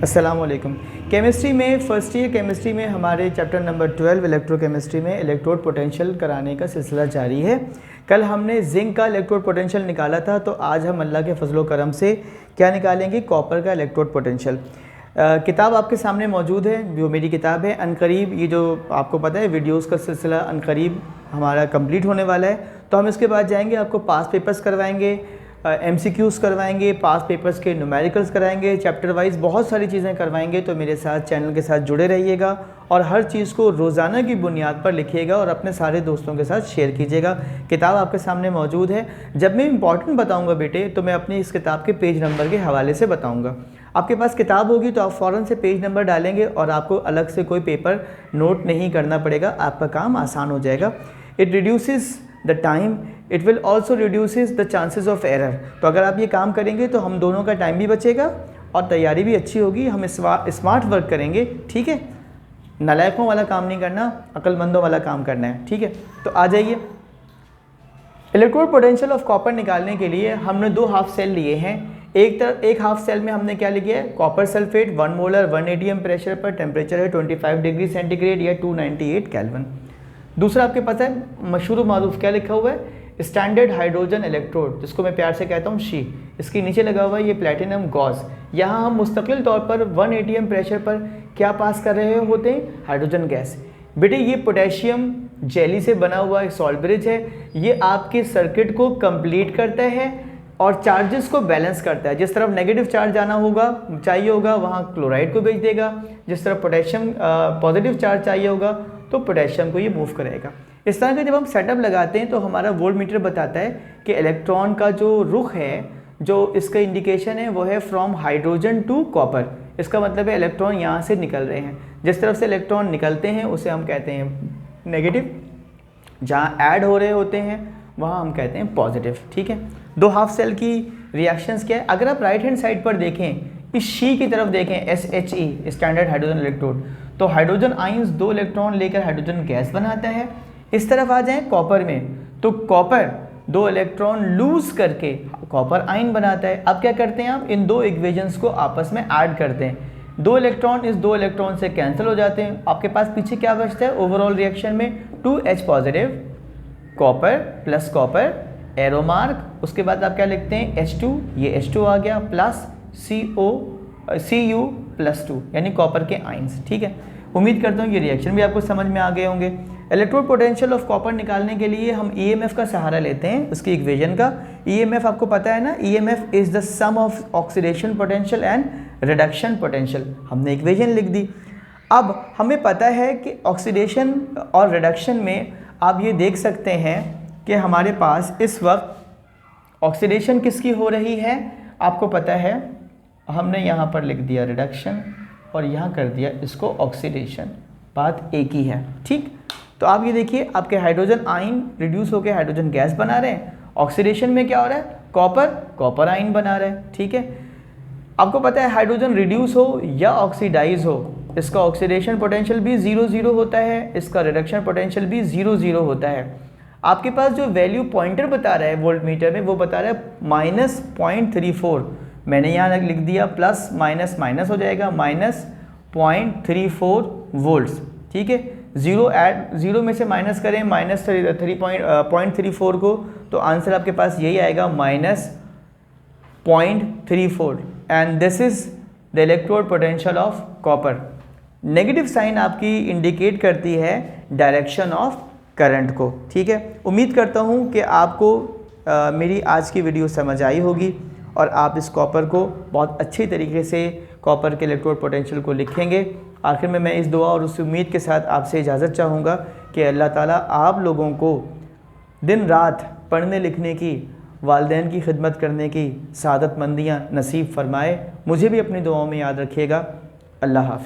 अस्सलाम वालेकुम। केमिस्ट्री में फ़र्स्ट ईयर केमिस्ट्री में हमारे चैप्टर नंबर 12 इलेक्ट्रोकेमिस्ट्री में इलेक्ट्रोड पोटेंशियल कराने का सिलसिला जारी है। कल हमने जिंक का इलेक्ट्रोड पोटेंशियल निकाला था, तो आज हम अल्लाह के फजलो करम से क्या निकालेंगे, कॉपर का इलेक्ट्रोड पोटेंशियल। किताब आपके सामने मौजूद है, जो मेरी किताब है। अनकरीब ये जो आपको पता है वीडियोज़ का सिलसिला अनकरीब हमारा कंप्लीट होने वाला है, तो हम इसके बाद जाएंगे, आपको पास पेपर्स करवाएंगे, MCQs करवाएंगे, पास पेपर्स के न्यूमेरिकल्स कराएंगे, चैप्टर वाइज बहुत सारी चीज़ें करवाएंगे। तो मेरे साथ चैनल के साथ जुड़े रहिएगा और हर चीज़ को रोज़ाना की बुनियाद पर लिखिएगा और अपने सारे दोस्तों के साथ शेयर कीजिएगा। किताब आपके सामने मौजूद है। जब मैं इंपॉर्टेंट बताऊंगा बेटे, तो मैं अपनी इस किताब के पेज नंबर के हवाले से बताऊँगा। आपके पास किताब होगी तो आप फ़ौरन से पेज नंबर डालेंगे और आपको अलग से कोई पेपर नोट नहीं करना पड़ेगा, आपका काम आसान हो जाएगा। It reduces the time, it will also reduces the chances of error. तो अगर आप ये काम करेंगे तो हम दोनों का टाइम भी बचेगा और तैयारी भी अच्छी होगी। हम स्मार्ट वर्क करेंगे, ठीक है। नालायकों वाला काम नहीं करना, अक्लमंदों वाला काम करना है, ठीक है। तो आ जाइए। इलेक्ट्रोड पोटेंशियल ऑफ कॉपर निकालने के लिए हमने दो हाफ सेल लिए हैं। एक हाफ सेल में हमने क्या लिया है, copper sulphate 1 molar 1 atm pressure पर, टेम्परेचर है 25 डिग्री सेंटीग्रेड या 298 केल्विन। दूसरा आपके पास है मशहूर मारूफ क्या लिखा हुआ है, स्टैंडर्ड हाइड्रोजन इलेक्ट्रोड, जिसको मैं प्यार से कहता हूँ शी। इसके नीचे लगा हुआ है ये प्लेटिनम गॉज। यहाँ हम मुस्तकिल तौर पर 1 atm प्रेशर पर क्या पास कर रहे होते हैं, हाइड्रोजन गैस। बेटे ये पोटेशियम जेली से बना हुआ एक सॉल्ट ब्रिज है। ये आपके सर्किट को कंप्लीट करता है और चार्जेस को बैलेंस करता है। जिस तरफ नेगेटिव चार्ज जाना होगा चाहिए होगा, वहाँ क्लोराइड को भेज देगा। जिस तरफ पोटेशियम पॉजिटिव चार्ज चाहिए होगा तो पोटेशियम को ये मूव करेगा। इस तरह का जब हम सेटअप लगाते हैं तो हमारा वोल्ट मीटर बताता है कि इलेक्ट्रॉन का जो रुख है, जो इसका इंडिकेशन है वो है फ्रॉम हाइड्रोजन टू कॉपर। इसका मतलब है इलेक्ट्रॉन यहाँ से निकल रहे हैं। जिस तरफ से इलेक्ट्रॉन निकलते हैं उसे हम कहते हैं नेगेटिव, जहाँ ऐड हो रहे होते हैं वहाँ हम कहते हैं पॉजिटिव, ठीक है। दो हाफ सेल की रिएक्शंस क्या है, अगर आप राइट हैंड साइड पर देखें, इस शी की तरफ देखें, SHE स्टैंडर्ड हाइड्रोजन इलेक्ट्रोड, तो हाइड्रोजन आयंस 2 इलेक्ट्रॉन लेकर हाइड्रोजन गैस बनाता है। इस तरफ आ जाएं कॉपर में, तो कॉपर 2 इलेक्ट्रॉन लूज करके कॉपर आयन बनाता है। अब क्या करते हैं आप, इन दो इक्वेशंस को आपस में ऐड करते हैं। 2 इलेक्ट्रॉन इस 2 इलेक्ट्रॉन से कैंसिल हो जाते हैं। आपके पास पीछे क्या बचता है ओवरऑल रिएक्शन में, 2H positive, copper plus copper, arrow mark. उसके बाद आप क्या लिखते हैं, H2, ये H2 आ गया, प्लस Cu+2 यानी कॉपर के आयंस, ठीक है। उम्मीद करता हूँ ये रिएक्शन भी आपको समझ में आ गए होंगे। इलेक्ट्रोड पोटेंशियल ऑफ कॉपर निकालने के लिए हम EMF का सहारा लेते हैं, उसकी इक्वेशन का। EMF आपको पता है ना, EMF is the sum of oxidation potential and reduction potential. हमने इक्वेशन लिख दी। अब हमें पता है कि ऑक्सीडेशन और रिडक्शन में आप ये देख सकते हैं कि हमारे पास इस वक्त ऑक्सीडेशन किसकी हो रही है, आपको पता है। हमने यहाँ पर लिख दिया रिडक्शन और यहाँ कर दिया इसको ऑक्सीडेशन, बात एक ही है, ठीक। तो आप ये देखिए, आपके हाइड्रोजन आयन रिड्यूस होकर हाइड्रोजन गैस बना रहे हैं। ऑक्सीडेशन में क्या हो रहा है, कॉपर आयन बना रहे हैं, ठीक है। आपको पता है हाइड्रोजन रिड्यूस हो या ऑक्सीडाइज हो, इसका ऑक्सीडेशन पोटेंशियल भी 0 होता है, इसका रिडक्शन पोटेंशियल भी 0 होता है। आपके पास जो वैल्यू पॉइंटर बता रहा है वोल्ट मीटर में, वो बता रहा है -0.34। मैंने यहाँ लिख दिया प्लस माइनस माइनस हो जाएगा, -0.34 वोल्ट्स, ठीक है। 0 में से माइनस करें -0.34 को, तो आंसर आपके पास यही आएगा -0.34। And this is the electrode potential of copper. Negative sign आपकी इंडिकेट करती है डायरेक्शन ऑफ करंट को, ठीक है। उम्मीद करता हूँ कि आपको मेरी आज की वीडियो समझ आई होगी और आप इस कॉपर को बहुत अच्छी तरीके से कॉपर के इलेक्ट्रोड पोटेंशियल को लिखेंगे। आखिर में मैं इस दुआ और उस उम्मीद के साथ आपसे इजाज़त चाहूँगा कि अल्लाह ताला आप लोगों को दिन रात पढ़ने लिखने की, वालिदैन की खिदमत करने की सादतमंदियाँ नसीब फरमाए। मुझे भी अपनी दुआओं में याद रखिएगा। अल्लाह हाफ़िज़।